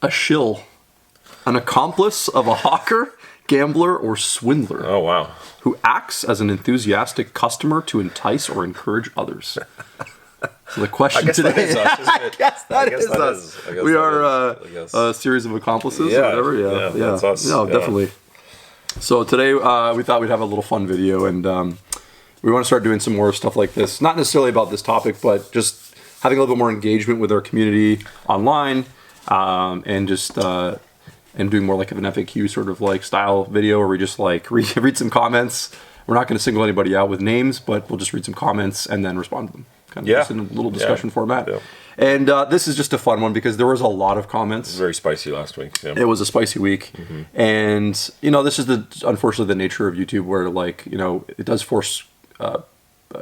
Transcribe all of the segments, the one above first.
A shill. An accomplice of a hawker, gambler, or swindler. Oh, wow. Who acts as an enthusiastic customer to entice or encourage others. So the question today... I guess that is us. We are a series of accomplices or whatever. Yeah, that's us. No, definitely. So today we thought we'd have a little fun video, and we want to start doing some more stuff like this. Not necessarily about this topic, but just having a little bit more engagement with our community online, and just... and doing more like an FAQ sort of like style video where we just like read some comments. We're not going to single anybody out with names, but we'll just read some comments and then respond to them. Kind of just in a little discussion format. Yeah. And this is just a fun one because there was a lot of comments. Very spicy last week. Yeah. It was a spicy week. Mm-hmm. And, you know, this is unfortunately the nature of YouTube where, like, you know, it does force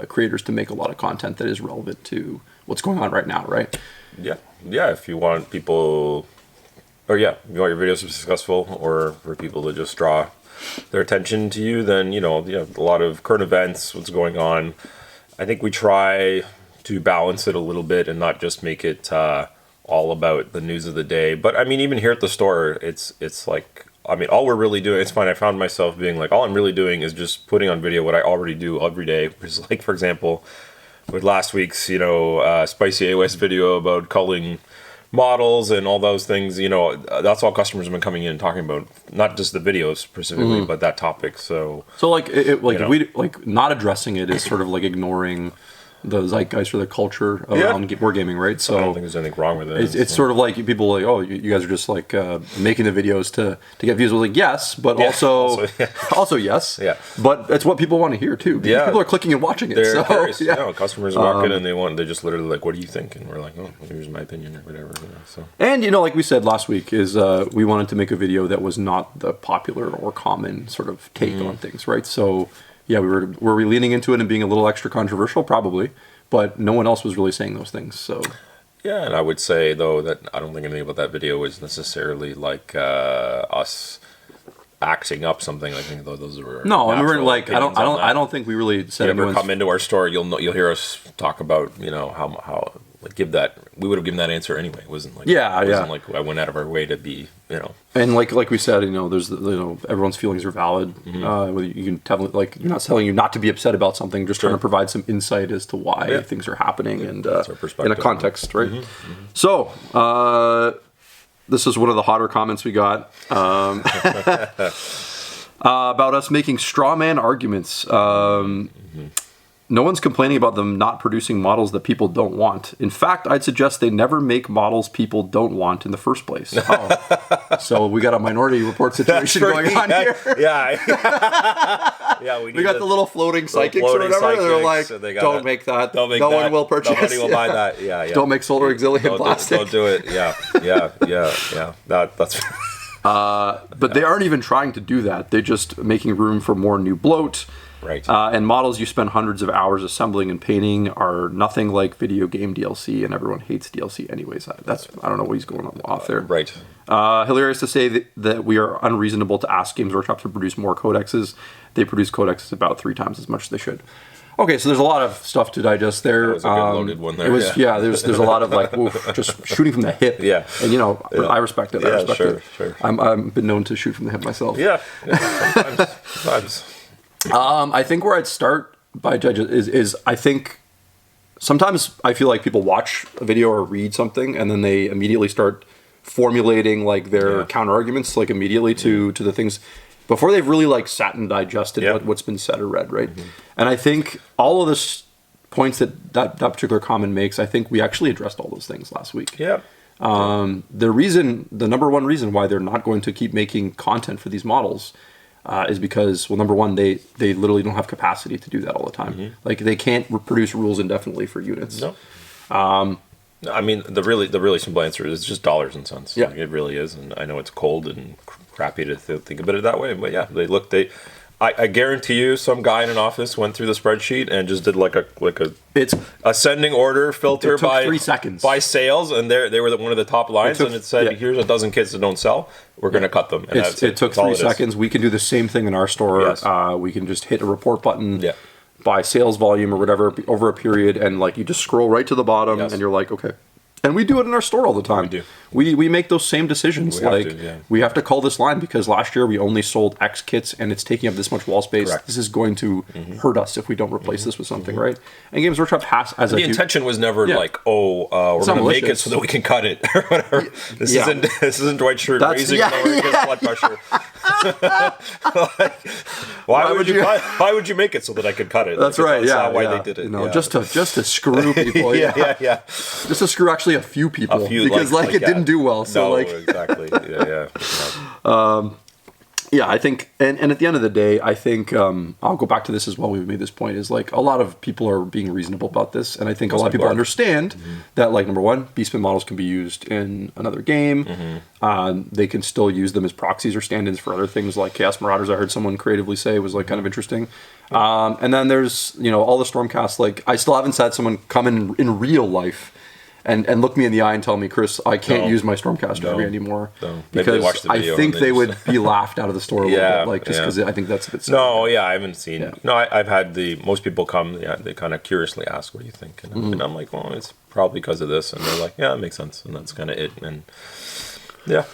creators to make a lot of content that is relevant to what's going on right now, right? Yeah. Yeah, if you want people... Or you want your videos to be successful, or for people to just draw their attention to you, then you have a lot of current events, what's going on. I think we try to balance it a little bit and not just make it all about the news of the day. But I mean, even here at the store, it's like, I mean, all we're really doing, it's fine. I found myself being like, all I'm really doing is just putting on video what I already do every day. Which is like, for example, with last week's spicy AOS video about culling models and all those things, that's all customers have been coming in and talking about, not just the videos specifically, but that topic. So like we like not addressing it is sort of like ignoring the zeitgeist or the culture around wargaming, right? So I don't think there's anything wrong with it. It's sort of like people like, oh, you guys are just like making the videos to get views. Well, like yes, but also yes, but it's what people want to hear too. Because people are clicking and watching it. They're curious. Customers walk in and they're just literally like, what do you think? And we're like, oh, here's my opinion or whatever. So and like we said last week is we wanted to make a video that was not the popular or common sort of take on things, right? So. Yeah, were we leaning into it and being a little extra controversial? Probably, but no one else was really saying those things. So yeah, and I would say though that I don't think anything about that video is necessarily us acting up something. I think those were I mean, we're like I don't think we really said. If you ever come into our store, you'll hear us talk about how give that. We would have given that answer anyway. It wasn't like like I went out of our way to be And like we said, there's everyone's feelings are valid. You can tell you're not telling you not to be upset about something, just trying to provide some insight as to why things are happening and in a context, right? So this is one of the hotter comments we got about us making straw man arguments. No one's complaining about them not producing models that people don't want. In fact, I'd suggest they never make models people don't want in the first place. So we got a Minority Report situation going on here. We got the little floating psychics or whatever. They're like, don't make that. No one will purchase. Nobody will buy that. Don't make solar auxiliary plastic. Don't do it. Yeah. That's... But they aren't even trying to do that. They're just making room for more new bloat. Right. And models you spend hundreds of hours assembling and painting are nothing like video game DLC, and everyone hates DLC anyways. I don't know what he's going on off there. Right. Hilarious to say that we are unreasonable to ask Games Workshop to produce more codexes. They produce codexes about 3 times as much as they should. Okay, so there's a lot of stuff to digest there. That was a good loaded one there. It was, there's a lot of like, just shooting from the hip. Yeah. And I respect it. I respect it. Sure. I've been known to shoot from the hip myself. Yeah. Sometimes. I think where I'd start by judges is I think sometimes I feel like people watch a video or read something and then they immediately start formulating like their counter arguments like immediately to the things before they've really like sat and digested what's been said or read, right? And I think all of this points that particular comment makes, I think we actually addressed all those things last week. Yeah. The number one reason why they're not going to keep making content for these models is because, well, number one, they literally don't have capacity to do that all the time. Like they can't reproduce rules indefinitely for units. No. I mean, the really simple answer is just dollars and cents. Yeah, it really is. And I know it's cold and crappy to think about it that way, but yeah, I guarantee you, some guy in an office went through the spreadsheet and just did like a ascending order filter it took by 3 seconds by sales, and they were one of the top lines, and it said, "Here's a dozen kits that don't sell. We're going to cut them." And it took 3 seconds. We can do the same thing in our store. Yes. We can just hit a report button by sales volume or whatever over a period, and like you just scroll right to the bottom, and you're like, okay. And we do it in our store all the time. We do. We make those same decisions. We have to. To call this line because last year we only sold X kits and it's taking up this much wall space. Correct. This is going to hurt us if we don't replace this with something, right? And Games Workshop has as the intention was never we're going to make it so that we can cut it or whatever. This isn't Dwight Schrute raising America's blood pressure. Why would you make it so that I could cut it? That's right. That's why they did it. Just to screw people. yeah. Just to screw actually a few people because it didn't do well. So exactly. Yeah. Yeah, I think, and at the end of the day, I think I'll go back to this as well. We've made this point is a lot of people are being reasonable about this, and I think a lot of people understand that number one, Beastman models can be used in another game. They can still use them as proxies or stand-ins for other things like Chaos Marauders. I heard someone creatively say was kind of interesting. And then there's all the Stormcast. I still haven't had someone come in real life and look me in the eye and tell me, Chris, I can't use my Stormcast army anymore. Because I think they would be laughed out of the store a little bit, just because I think that's a bit silly. No, I haven't seen. Yeah. No, I've had most people come. Yeah, they kind of curiously ask, "What do you think?" And I'm like, "Well, it's probably because of this," and they're like, "Yeah, it makes sense," and that's kind of it. And yeah.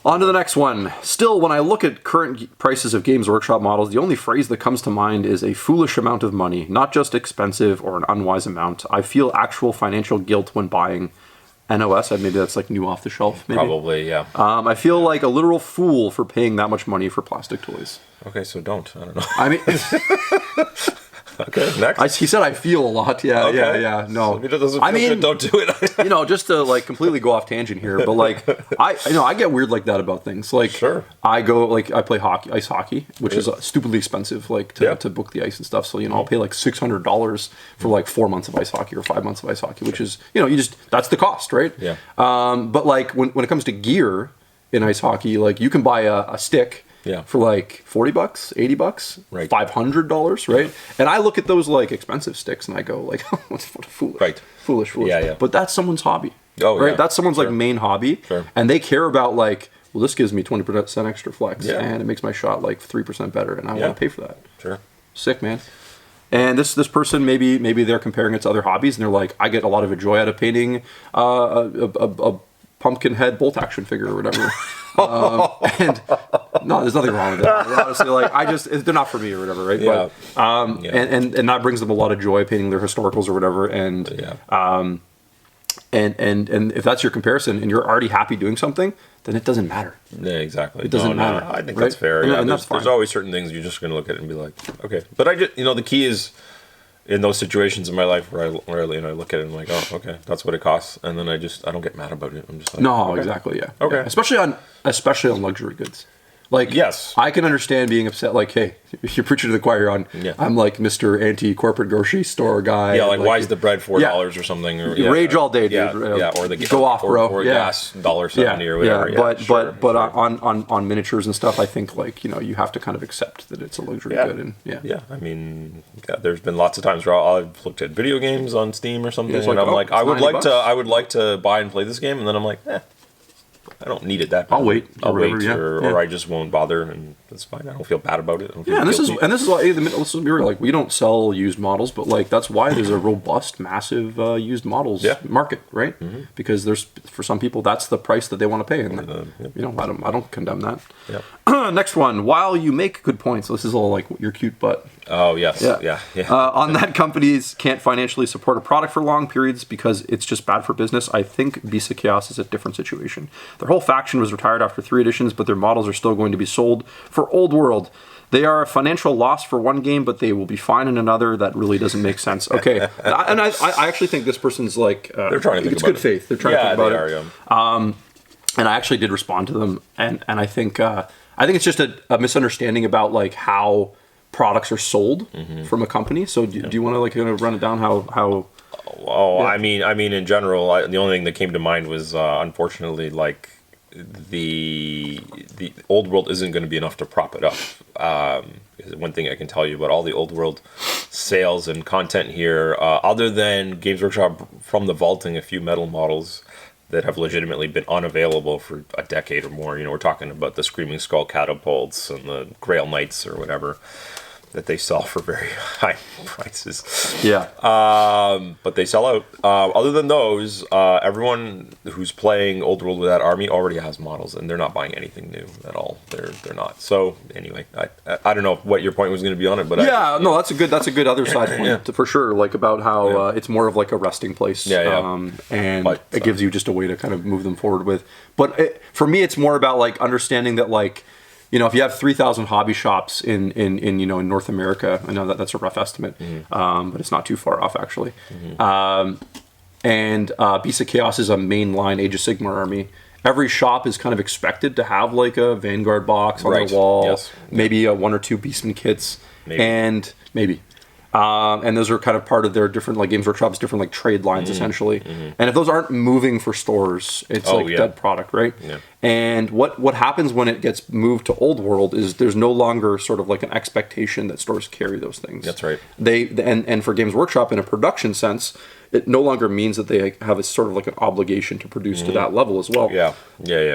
On to the next one. Still, when I look at current prices of Games Workshop models, the only phrase that comes to mind is a foolish amount of money, not just expensive or an unwise amount. I feel actual financial guilt when buying NOS. Maybe that's new off the shelf. Maybe. Probably, yeah. I feel like a literal fool for paying that much money for plastic toys. Okay, so don't. I don't know. I mean... Okay, next. He said I feel a lot. Yeah, okay. yeah. No, if it doesn't feel good, don't do it. Just to completely go off tangent here, but I get weird like that about things. Sure. I go I play ice hockey, which is stupidly expensive, to book the ice and stuff. So I'll pay $600 for 4 months of ice hockey or 5 months of ice hockey, which is that's the cost, right? Yeah. But when it comes to gear in ice hockey, you can buy a stick. Yeah. For $40, $80, right. $500, right? And I look at those expensive sticks and I go what a foolish, right? Foolish. Yeah. But that's someone's hobby. Oh, right. Yeah. That's someone's main hobby, and they care about well, this gives me 20% extra flex, and it makes my shot 3% better, and I want to pay for that. Sure. Sick, man. And this person maybe they're comparing it to other hobbies, and they're like, I get a lot of joy out of painting a pumpkin head bolt action figure or whatever. And no, there's nothing wrong with that. Honestly, they're not for me or whatever, right? Yeah. But, and that brings them a lot of joy painting their historicals or whatever. And and if that's your comparison and you're already happy doing something, then it doesn't matter. Yeah, exactly. It doesn't matter. I think that's fair. And that's fine. There's always certain things you're just going to look at it and be like, okay. But I just, the key is in those situations in my life where I look at it and I'm like, oh, okay, that's what it costs, and then I don't get mad about it. I'm just like, no, okay. Exactly, yeah. Okay. Yeah. Especially on luxury goods. Yes, I can understand being upset. Hey, you're preaching to the choir on. Yeah. I'm Mr. Anti-corporate grocery store guy. Yeah, why is the bread $4 or something? Or rage all day, dude. Or the go off, bro. Or gas $1.70 or whatever. Yeah, but on miniatures and stuff, I think you have to kind of accept that it's a luxury good. And I mean, there's been lots of times where I've looked at video games on Steam or something, and I'm like, I would like to buy and play this game, and then I'm like, I don't need it that bad. I'll wait. Or I just won't bother, and that's fine. I don't feel bad about it. And this is why let's be real. We don't sell used models, but that's why there's a robust, massive used models market, right? Mm-hmm. Because for some people that's the price that they want to pay, and I don't condemn that. Yep. Next one. While you make good points, this is all your cute butt. Oh yes, yeah. On that companies can't financially support a product for long periods because it's just bad for business. I think Beast of Chaos is a different situation. Their whole faction was retired after 3 editions, but their models are still going to be sold for Old World. They are a financial loss for one game, but they will be fine in another. That really doesn't make sense. Okay, and I actually think this person's they're trying to think it's about good faith. They're trying to think about it. And I actually did respond to them, and I think it's just a misunderstanding about how products are sold from a company. So do you want to kind of run it down how? Oh, I mean, in general, the only thing that came to mind was unfortunately the Old World isn't going to be enough to prop it up. One thing I can tell you about all the Old World sales and content here, other than Games Workshop from the vaulting a few metal models that have legitimately been unavailable for a decade or more. We're talking about the Screaming Skull catapults and the Grail Knights or whatever. that they sell for very high prices. Yeah. But they sell out. Other than those, everyone who's playing Old World with that army already has models, and they're not buying anything new at all. They're not. So anyway, I don't know what your point was going to be on it, but no, that's a good other side point for sure. Like about how it's more of like a resting place, and it gives you just a way to kind of move them forward with. But for me, it's more about like understanding that like, you know, if you have 3,000 hobby shops in you know, in North America, I know that's a rough estimate, but it's not too far off actually. And Beast of Chaos is a mainline Age of Sigmar army. Every shop is kind of expected to have like a Vanguard box on their wall, maybe one or two Beastman kits, and and those are kind of part of their different, like Games Workshop's different like trade lines essentially. And if those aren't moving for stores, it's dead product, right? And what happens when it gets moved to Old World is there's no longer sort of like an expectation that stores carry those things. That's right. And for Games Workshop in a production sense, it no longer means that they have a sort of like an obligation to produce to that level as well.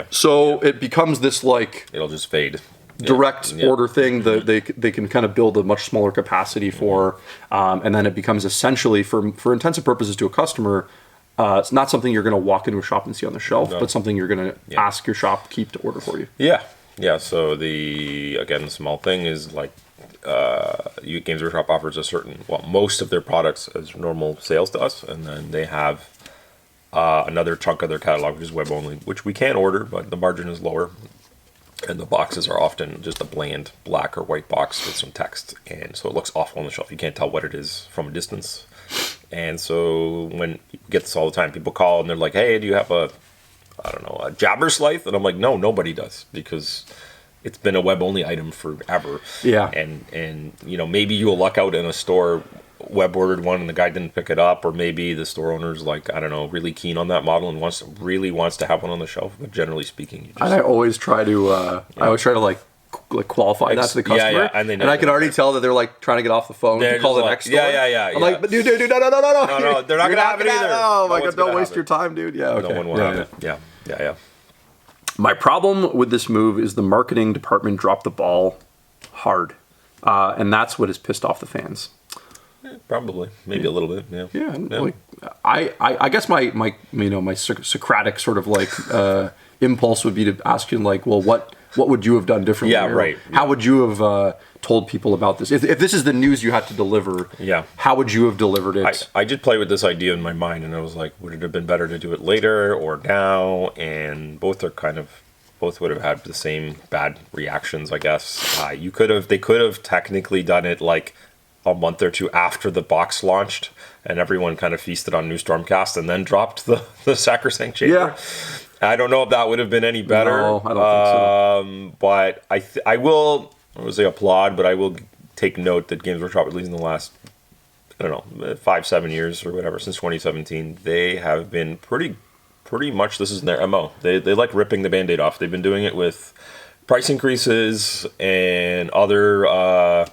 So it becomes this like, it'll just fade. Direct order thing that they can kind of build a much smaller capacity for, and then it becomes essentially for intensive purposes to a customer, it's not something you're going to walk into a shop and see on the shelf, but something you're going to ask your shopkeep to order for you. So the small thing is like Games Workshop offers most of their products as normal sales to us, and then they have another chunk of their catalog which is web only, which we can order, but the margin is lower. And the boxes are often just a bland black or white box with some text. And so it looks awful on the shelf. You can't tell what it is from a distance. And so when you get this all the time, people call and they're like, hey, do you have a Jabber Scythe? And I'm like, no, nobody does, because it's been a web-only item forever. And you know, maybe you'll luck out in a store, web-ordered one and the guy didn't pick it up, or maybe the store owner's like, I don't know, really keen on that model and wants to have one on the shelf. But generally speaking, and I always try to like qualify that to the customer, and I can already tell that they're like trying to get off the phone to call the next store. I'm like, but dude, no, they're not gonna have it either. Oh my god, don't waste your time, dude. No one will have it. Yeah. My problem with this move is the marketing department dropped the ball hard, and that's what has pissed off the fans. Probably, maybe a little bit. Like I guess my you know, my Socratic sort of like impulse would be to ask you like, well, what would you have done differently? How would you have told people about this? If this is the news you had to deliver, how would you have delivered it? I did play with this idea in my mind, and I was like, would it have been better to do it later or now? And both would have had the same bad reactions, I guess. They could have technically done it like a month or two after the box launched, and everyone kind of feasted on New Stormcast and then dropped the Sacrosanct Chamber. I don't know if that would have been any better. No, I don't think so. But I will, I would say applaud, but I will take note that Games Workshop, at least in the last, 5-7 years or whatever, since 2017, they have been pretty much, this is their MO. They like ripping the Band-Aid off. They've been doing it with price increases and other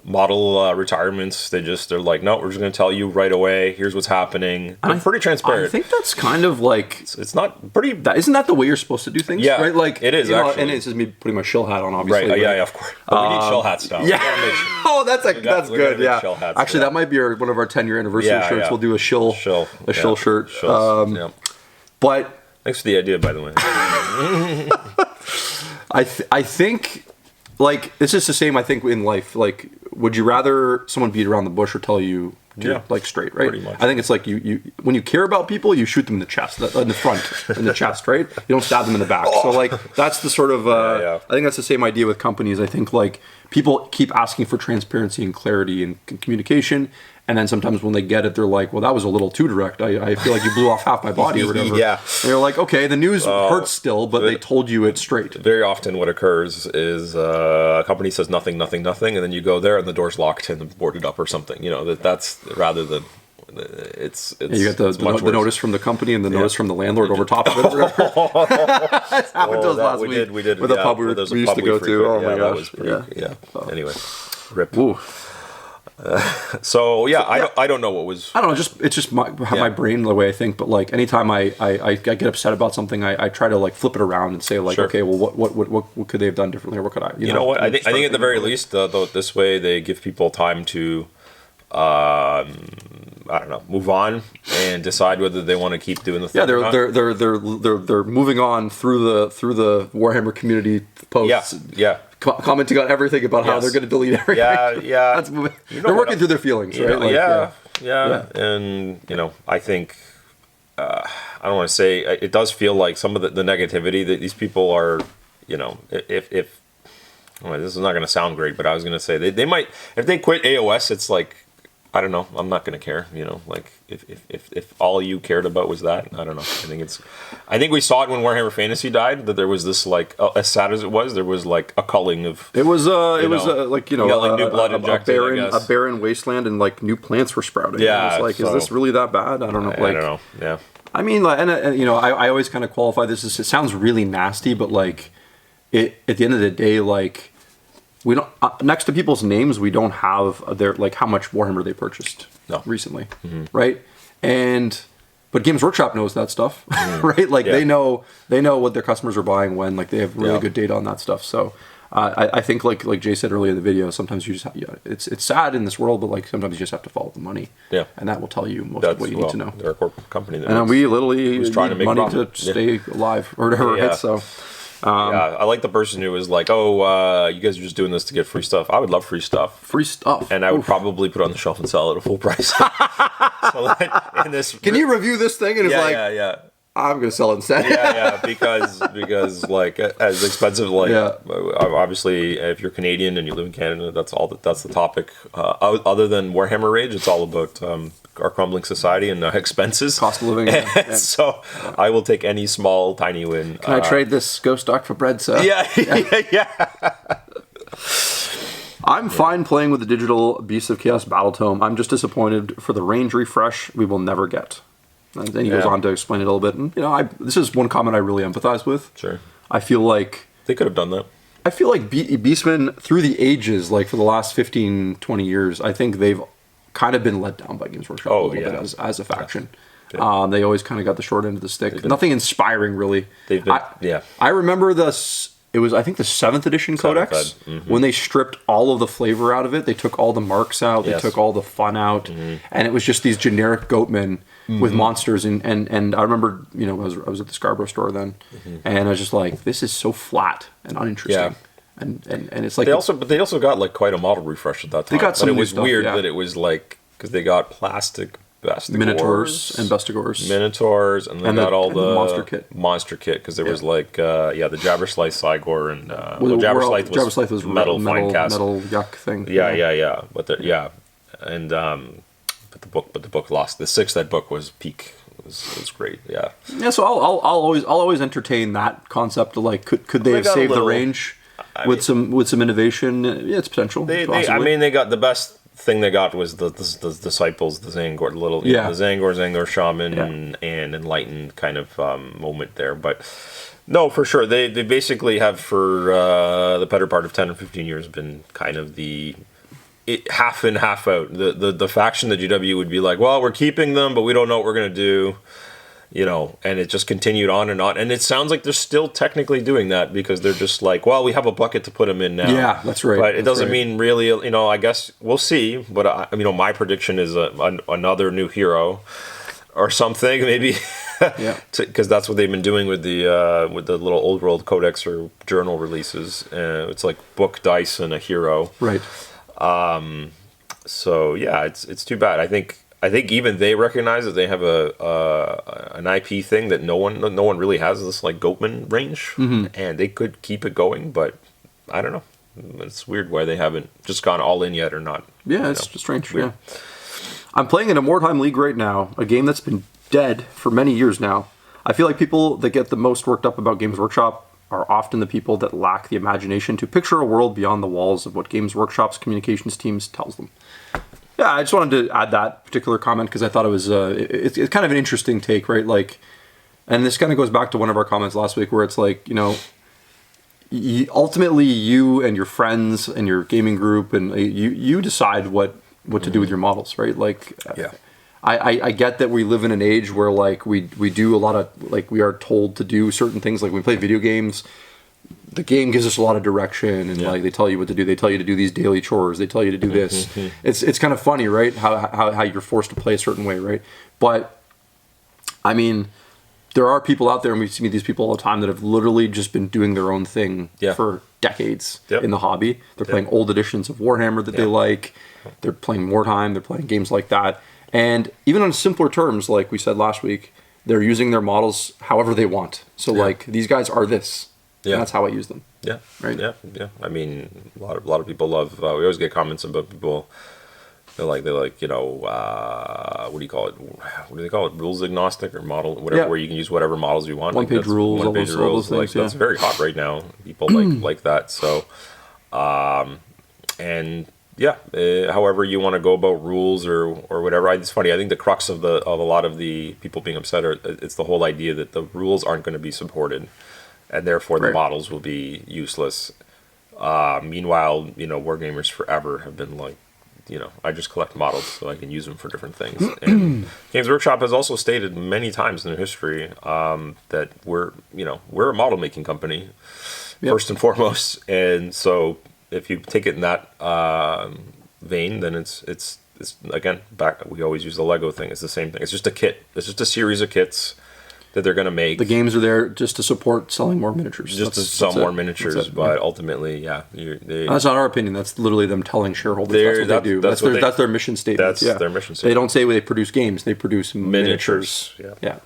model retirements. They're like, no, we're just going to tell you right away, here's what's happening. I'm pretty transparent. I think that's kind of like, it's not pretty, isn't that the way you're supposed to do things? Right? Like it is, actually. And it's just me putting my shill hat on, obviously. Right. Yeah, of course. But we need shill hats now. Oh, that's good. Yeah, actually, that might be one of our 10-year anniversary shirts. We'll do a shill shirt. But thanks for the idea, by the way. I think, like, it's just the same, I think, in life. Like, would you rather someone beat around the bush or tell you like straight, right? Pretty much. I think it's like you when you care about people, you shoot them in the chest, in the front, in the chest, right? You don't stab them in the back. So like that's the sort of I think that's the same idea with companies. I think like people keep asking for transparency and clarity and communication, and then sometimes when they get it, they're like, well, that was a little too direct. I feel like you blew off half my body or whatever. And you're like, okay, the news hurts still, but they told you it straight. Very often what occurs is a company says nothing, and then you go there and the door's locked and boarded up or something. You know, that's rather than it's you get the notice from the company and the notice from the landlord over top of it. That's happened to us last week. We did with a pub we used to go to. Oh my gosh. Anyway, rip. Ooh. So yeah, I don't know what was. I don't know. It's just my brain, the way I think. But like anytime I get upset about something, I try to like flip it around and say like, Sure. okay, well, what could they have done differently, or what could I? You know what? I think at the very least, though, this way they give people time to, I don't know, move on and decide whether they want to keep doing the thing. Yeah, or not. they're moving on through the Warhammer community posts. Yeah. Commenting on everything about how Yes. they're going to delete everything. Yeah. That's, You know they're what working I- through their feelings, You right? know, Like, yeah, and I think I don't want to say it does feel like some of the negativity that these people are, if well, this is not going to sound great, but I was going to say they might, if they quit AOS, it's like, I don't know, I'm not going to care, like if all you cared about was that, I don't know. I think we saw it when Warhammer Fantasy died, that there was this like, as sad as it was, there was like a culling of. It was like you got, like, new blood injected, I guess. a barren wasteland, and like new plants were sprouting. Yeah, it was like, so- is this really that bad? I don't know. I don't know. Yeah. I mean, like, and I always kind of qualify this as, it sounds really nasty, but like, at the end of the day, like, we don't next to people's names, we don't have their like how much Warhammer they purchased recently, right? But Games Workshop knows that stuff, right? Like they know what their customers are buying when, like they have really good data on that stuff. So I think like Jay said earlier in the video, sometimes you just it's sad in this world, but like sometimes you just have to follow the money, and that will tell you most of what you need to know. They're a corporate company, And we literally need trying to make money profit. to stay alive or whatever, right? So. I like the person who was like, "Oh, you guys are just doing this to get free stuff." I would love free stuff, And I would probably put it on the shelf and sell it at full price. So in this, can you review this thing? And it's like, yeah. I'm gonna sell it instead. because like as expensive, like obviously if you're Canadian and you live in Canada, that's the topic. Other than Warhammer Rage, it's all about our crumbling society and expenses, Cost of living. So I will take any small tiny win. Can I trade this ghost stock for bread, sir? Yeah. I'm fine playing with the digital Beasts of Chaos Battle Tome. I'm just disappointed for the range refresh we will never get. And then he goes on to explain it a little bit. And this is one comment I really empathize with. Sure. I feel like They could have done that. I feel like Beastmen through the ages, like for the last 15, 20 years, I think they've kind of been let down by Games Workshop a little bit as a faction. Yeah. They always kind of got the short end of the stick. Nothing inspiring, really. They've been, I remember it was, I think, the 7th edition codex. When they stripped all of the flavor out of it. They took all the marks out. They took all the fun out. And it was just these generic goatmen with monsters. And I remember, I was at the Scarborough store then. And I was just like, this is so flat and uninteresting. And it's like... They also got like quite a model refresh at that time. They got some but it new was stuff, weird that it was like, because they got plastic Minotaurs and Bestigors. Minotaurs, and they got all the monster kit. Because there was like, the Jabberslice Cygor, and Jabberslice was metal yuck thing. Yeah. But the book lost. The 6th ed book was peak. It was great. Yeah. Yeah. So I'll always entertain that concept of like, could they have saved the range with some innovation? Yeah, it's potential. They got the best thing they got was the disciples, the Zangor, the Zangor Shaman and Enlightened kind of moment there. But no, for sure, they basically have for the better part of 10 or 15 years been kind of the half in, half out. The faction that GW would be like, well, we're keeping them, but we don't know what we're gonna do. And it just continued on and on. And it sounds like they're still technically doing that because they're just like, well, we have a bucket to put them in now. Yeah, that's right. But it doesn't mean really, I guess we'll see. But, my prediction is another new hero or something, maybe. Because that's what they've been doing with the little old world codex or journal releases. It's like book, dice, and a hero. Right. So, yeah, it's too bad. I think even they recognize that they have an IP thing that no one really has, this like Goatman range, and they could keep it going, but I don't know. It's weird why they haven't just gone all in yet or not. Yeah, it's strange. Weird. Yeah, I'm playing in a Wartime League right now, a game that's been dead for many years now. I feel like people that get the most worked up about Games Workshop are often the people that lack the imagination to picture a world beyond the walls of what Games Workshop's communications teams tells them. Yeah, I just wanted to add that particular comment because I thought it was it's kind of an interesting take, right? Like, and this kind of goes back to one of our comments last week where it's like, ultimately you and your friends and your gaming group and you decide what what to do with your models, right? Like, Yeah. I get that we live in an age where like we do a lot of like we are told to do certain things. Like when we play video games, the game gives us a lot of direction, and like they tell you what to do. They tell you to do these daily chores. They tell you to do this. It's kind of funny, right? How you're forced to play a certain way, right? But I mean, there are people out there, and we see these people all the time that have literally just been doing their own thing for decades in the hobby. They're playing old editions of Warhammer that they like. They're playing Wartime. They're playing games like that. And even on simpler terms, like we said last week, they're using their models however they want. So like these guys are this. Yeah. And that's how I use them. Yeah. Right. Yeah. Yeah. I mean, a lot of people love. We always get comments about people. They're like you know, what do you call it? What do they call it? Rules agnostic or model, whatever. Where you can use whatever models you want. One-page rules. All those things. That's very hot right now. People like that. So, and. Yeah, however you want to go about rules or whatever. It's funny. I think the crux of a lot of the people being upset it's the whole idea that the rules aren't going to be supported, and therefore the models will be useless. Meanwhile, you know, wargamers forever have been like, you know, I just collect models so I can use them for different things. And Games Workshop has also stated many times in their history that we're a model making company first and foremost, and so. If you take it in that vein, then it's again back. We always use the Lego thing. It's the same thing. It's just a kit. It's just a series of kits that they're going to make. The games are there just to support selling more miniatures. Just to sell more miniatures, but ultimately, that's not our opinion. That's literally them telling shareholders that's what they do. That's their mission statement. That's their mission statement. They don't say they produce games. They produce miniatures. Yeah.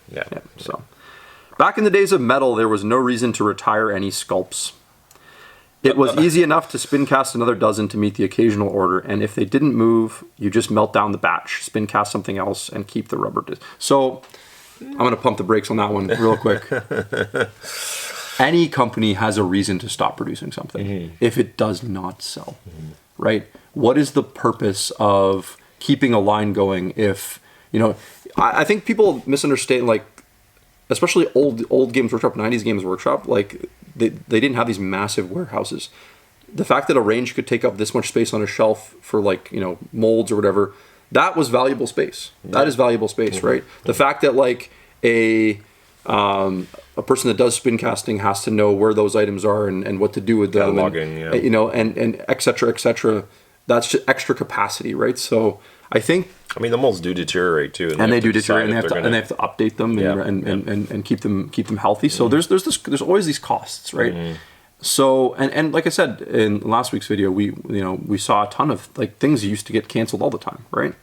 So, back in the days of metal, there was no reason to retire any sculpts. It was easy enough to spin cast another dozen to meet the occasional order, and if they didn't move, you just melt down the batch, spin cast something else, and keep the rubber. So, I'm going to pump the brakes on that one real quick. Any company has a reason to stop producing something if it does not sell, right? What is the purpose of keeping a line going if, you know, I think people misunderstand, like, especially old Games Workshop, 90s Games Workshop, like, they didn't have these massive warehouses. The fact that a range could take up this much space on a shelf for, like, you know, molds or whatever, that was valuable space. That is valuable space, right? The fact that, like, a person that does spin casting has to know where those items are and what to do with them, you know, and et cetera, that's just extra capacity, right? So I think... I mean, the molds do deteriorate too, and they do deteriorate, and they have to update them and keep them healthy. So there's always these costs, right? So and like I said in last week's video, we saw a ton of like things used to get canceled all the time, right?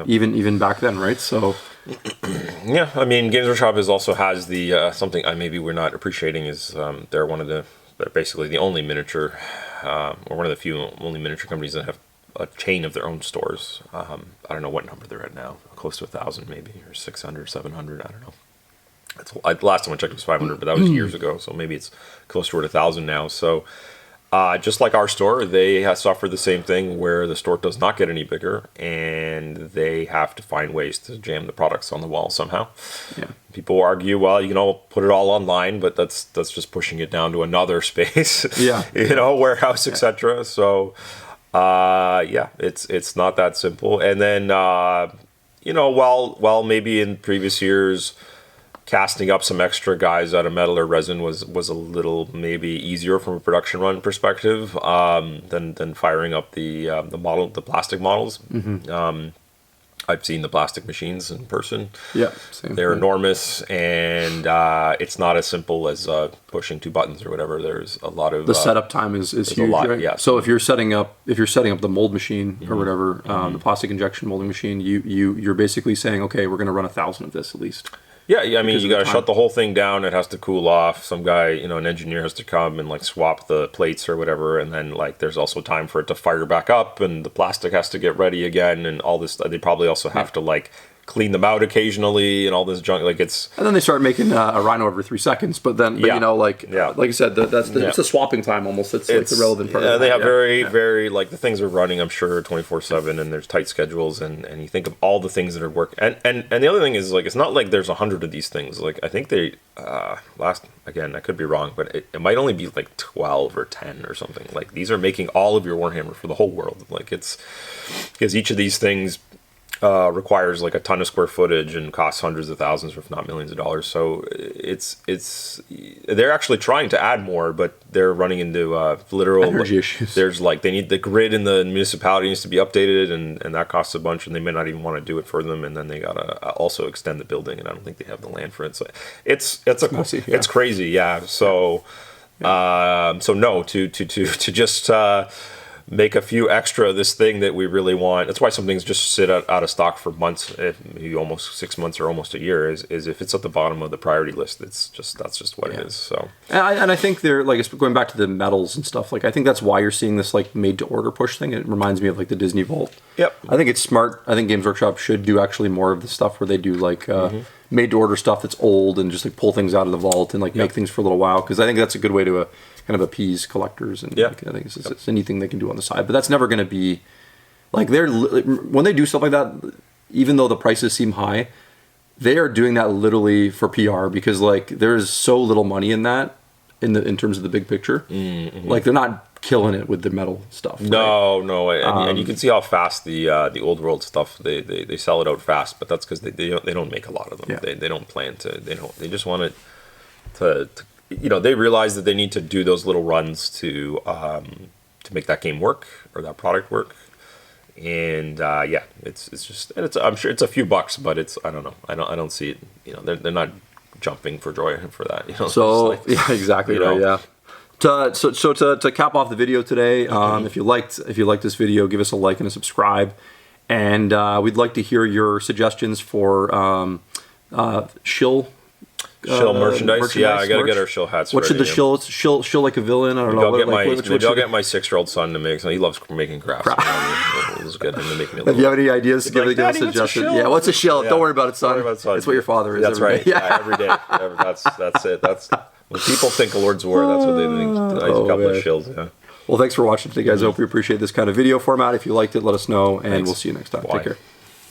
Even back then, right? So I mean, Games Workshop has the something maybe we're not appreciating is they're basically the only miniature or one of the few only miniature companies that have a chain of their own stores. I don't know what number they're at now, close to 1,000 maybe, or 600, 700, I don't know. Last time I checked it was 500, but that was years ago, so maybe it's close to 1,000 now. So just like our store, they have suffered the same thing where the store does not get any bigger, and they have to find ways to jam the products on the wall somehow. People argue, well, you know, put it all online, but that's just pushing it down to another space, you know, warehouse, etc. So it's not that simple. And then you know, while maybe in previous years casting up some extra guys out of metal or resin was a little maybe easier from a production run perspective than firing up the plastic models. I've seen the plastic machines in person. Same. They're enormous, and it's not as simple as pushing two buttons or whatever. There's a lot of the setup time is huge. A lot, right? So if you're setting up the mold machine or whatever, the plastic injection molding machine, you're basically saying, okay, we're going to run 1,000 of this at least. I mean, you got to shut the whole thing down. It has to cool off. Some guy, you know, an engineer has to come and like swap the plates or whatever. And then like there's also time for it to fire back up, and the plastic has to get ready again and all this. They probably also have to like clean them out occasionally and all this junk. Like it's And then they start making a rhino every 3 seconds. But then, Yeah. you know, like Yeah. like I said, it's the swapping time almost. It's like the relevant part. Yeah, of they that, have yeah. very like the things are running. I'm sure 24/7, and there's tight schedules, and you think of all the things that are working. And the other thing is like it's not like there's 100 of these things. Like I think they I could be wrong, but it might only be like 12 or 10 or something. Like these are making all of your Warhammer for the whole world. Like it's because each of these things requires like a ton of square footage and costs hundreds of thousands, if not millions of dollars. So they're actually trying to add more, but they're running into literal Energy issues. There's like they need the grid in the municipality needs to be updated, and that costs a bunch, and they may not even want to do it for them, and then they gotta also extend the building, and I don't think they have the land for it. So it's messy, yeah. it's crazy, yeah. So no to just make a few extra of this thing that we really want. That's why some things just sit out of stock for months, maybe almost 6 months or almost a year. Is if it's at the bottom of the priority list, that's just what it is. So And I think they're like going back to the metals and stuff. Like I think that's why you're seeing this like made to order push thing. It reminds me of like the Disney Vault. Yep. I think it's smart. I think Games Workshop should do actually more of the stuff where they do like made to order stuff that's old and just like pull things out of the vault and like make things for a little while, because I think that's a good way to kind of appease collectors, and like, I think it's anything they can do on the side. But that's never going to be like when they do stuff like that, even though the prices seem high, they are doing that literally for PR, because like there's so little money in that in terms of the big picture. Like they're not killing it with the metal stuff. Right? No, and you can see how fast the old world stuff they sell it out fast, but that's because they don't make a lot of them. Yeah. They don't plan to. They just want it to they realize that they need to do those little runs to make that game work or that product work. And I'm sure it's a few bucks, but I don't know. I don't see it. They're not jumping for joy for that. So yeah, exactly right. Yeah. To cap off the video today, if you liked this video, give us a like and a subscribe, and we'd like to hear your suggestions for shill merchandise. Yeah, I gotta get our shill hats. What should the shill like a villain? I don't know. Maybe I'll get my 6-year-old son to make. He loves making crafts. Let's get him to make me. If you have any ideas, give us suggestions. Yeah, what's a shill? Don't worry about it, son. It's what your father is. That's right. Yeah, every day. That's it. That's when people think of Lords of War. That's what they think. A couple of shills. Yeah. Well, thanks for watching today, guys. I hope you appreciate this kind of video format. If you liked it, let us know, and we'll see you next time. Take care.